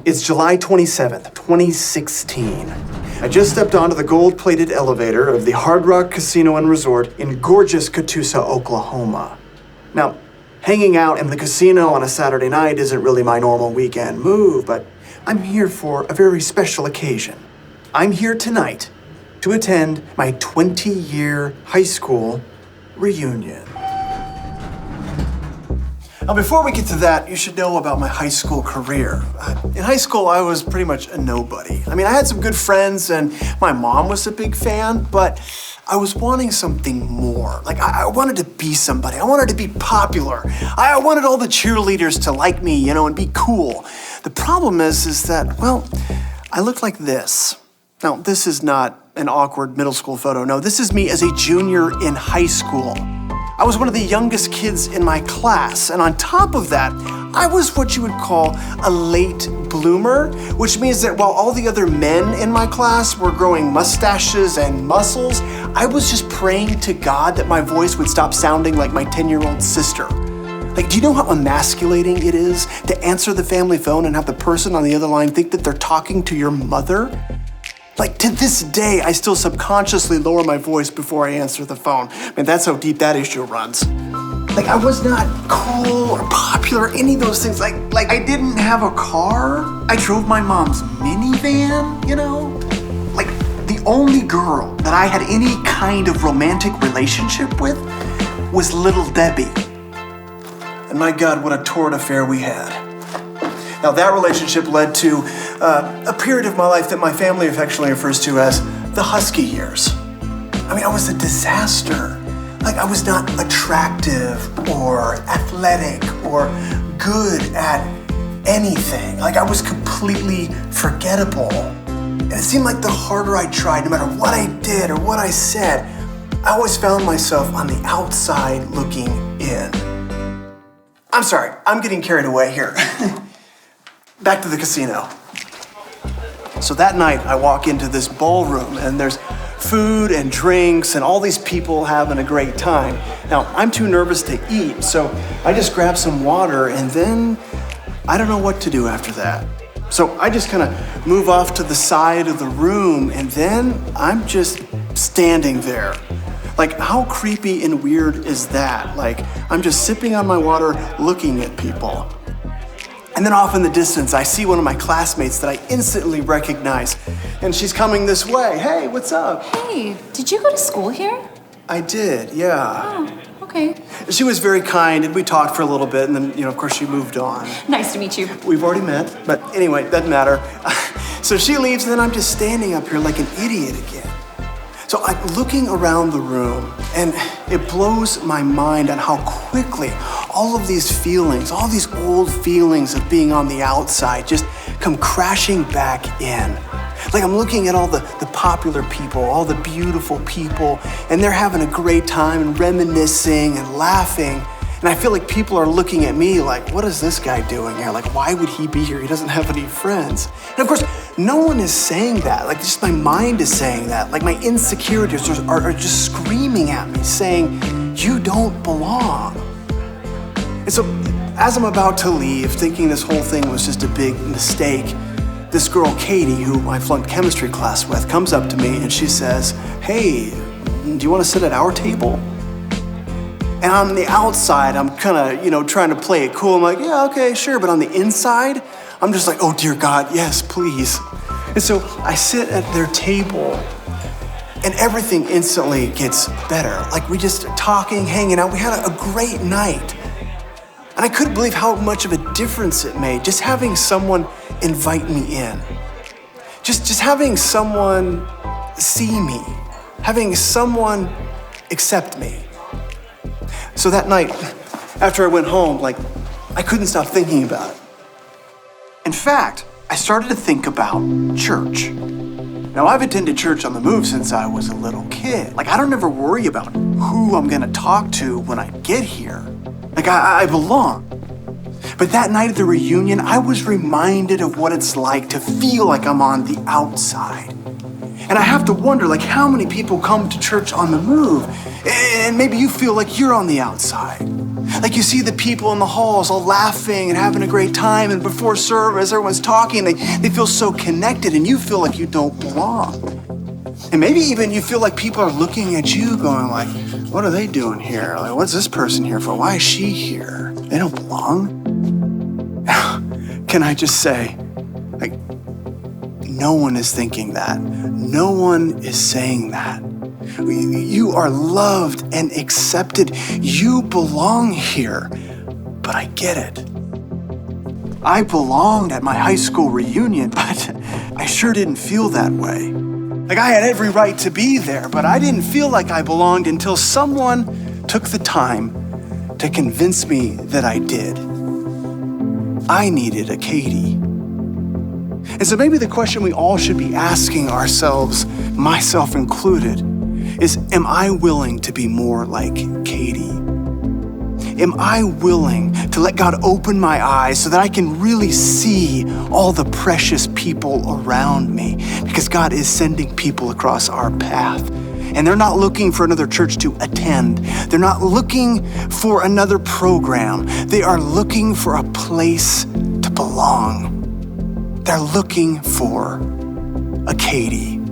It's July 27th, 2016. I just stepped onto the gold-plated elevator of the Hard Rock Casino and Resort in gorgeous Catoosa, Oklahoma. Now, hanging out in the casino on a Saturday night isn't really my normal weekend move, but I'm here for a very special occasion. I'm here tonight to attend my 20-year high school reunion. Now, before we get to that, you should know about my high school career. In high school, I was pretty much a nobody. I mean, I had some good friends, and my mom was a big fan, but I was wanting something more. Like, I wanted to be somebody. I wanted to be popular. I wanted all the cheerleaders to like me, and be cool. The problem is that, well, I look like this. Now, this is not an awkward middle school photo. No, this is me as a junior in high school. I was one of the youngest kids in my class, and on top of that, I was what you would call a late bloomer, which means that while all the other men in my class were growing mustaches and muscles, I was just praying to God that my voice would stop sounding like my 10-year-old sister. Like, do you know how emasculating it is to answer the family phone and have the person on the other line think that they're talking to your mother? Like, to this day, I still subconsciously lower my voice before I answer the phone. Man, that's how deep that issue runs. Like, I was not cool or popular, any of those things. Like I didn't have a car. I drove my mom's minivan, Like, the only girl that I had any kind of romantic relationship with was Little Debbie. And my God, what a torrid affair we had. Now, that relationship led to a period of my life that my family affectionately refers to as the husky years. I mean, I was a disaster. Like, I was not attractive or athletic or good at anything. Like, I was completely forgettable. And it seemed like the harder I tried, no matter what I did or what I said, I always found myself on the outside looking in. I'm sorry, I'm getting carried away here. Back to the casino. So that night, I walk into this ballroom, and there's food and drinks and all these people having a great time. Now, I'm too nervous to eat, so I just grab some water, and then I don't know what to do after that. So I just kind of move off to the side of the room, and then I'm just standing there. Like, how creepy and weird is that? Like, I'm just sipping on my water, looking at people. And then off in the distance, I see one of my classmates that I instantly recognize. And she's coming this way. Hey, what's up? Hey, did you go to school here? I did, yeah. Oh, okay. She was very kind, and we talked for a little bit, and then, of course, she moved on. Nice to meet you. We've already met, but anyway, doesn't matter. So she leaves, and then I'm just standing up here like an idiot again. So I'm looking around the room, and it blows my mind on how quickly all of these feelings, all these old feelings of being on the outside just come crashing back in. Like, I'm looking at all the popular people, all the beautiful people, and they're having a great time and reminiscing and laughing. And I feel like people are looking at me like, what is this guy doing here? Like, why would he be here? He doesn't have any friends. And of course, no one is saying that. Like, just my mind is saying that. Like, my insecurities are just screaming at me, saying, you don't belong. And so, as I'm about to leave, thinking this whole thing was just a big mistake, this girl, Katie, who I flunked chemistry class with, comes up to me and she says, hey, do you want to sit at our table? And on the outside, I'm kind of, trying to play it cool. I'm like, yeah, okay, sure. But on the inside, I'm just like, oh, dear God, yes, please. And so I sit at their table, and everything instantly gets better. Like, we just talking, hanging out. We had a great night. And I couldn't believe how much of a difference it made, just having someone invite me in. Just having someone see me. Having someone accept me. So that night, after I went home, I couldn't stop thinking about it. In fact, I started to think about church. Now, I've attended church on the move since I was a little kid. I don't ever worry about who I'm gonna talk to when I get here. I belong. But that night at the reunion, I was reminded of what it's like to feel like I'm on the outside. And I have to wonder, like, how many people come to church on the move? And maybe you feel like you're on the outside. Like you see the people in the halls all laughing and having a great time, and before service, everyone's talking, they feel so connected, and you feel like you don't belong. And maybe even you feel like people are looking at you going like, what are they doing here? Like, what's this person here for? Why is she here? They don't belong. Can I just say, like, no one is thinking that. No one is saying that. You are loved and accepted. You belong here. But I get it. I belonged at my high school reunion, but I sure didn't feel that way. Like, I had every right to be there, but I didn't feel like I belonged until someone took the time to convince me that I did. I needed a Katie. And so maybe the question we all should be asking ourselves, myself included, is, am I willing to be more like Katie? Am I willing to let God open my eyes so that I can really see all the precious people around me? Because God is sending people across our path. And they're not looking for another church to attend. They're not looking for another program. They are looking for a place to belong. They're looking for a Katie.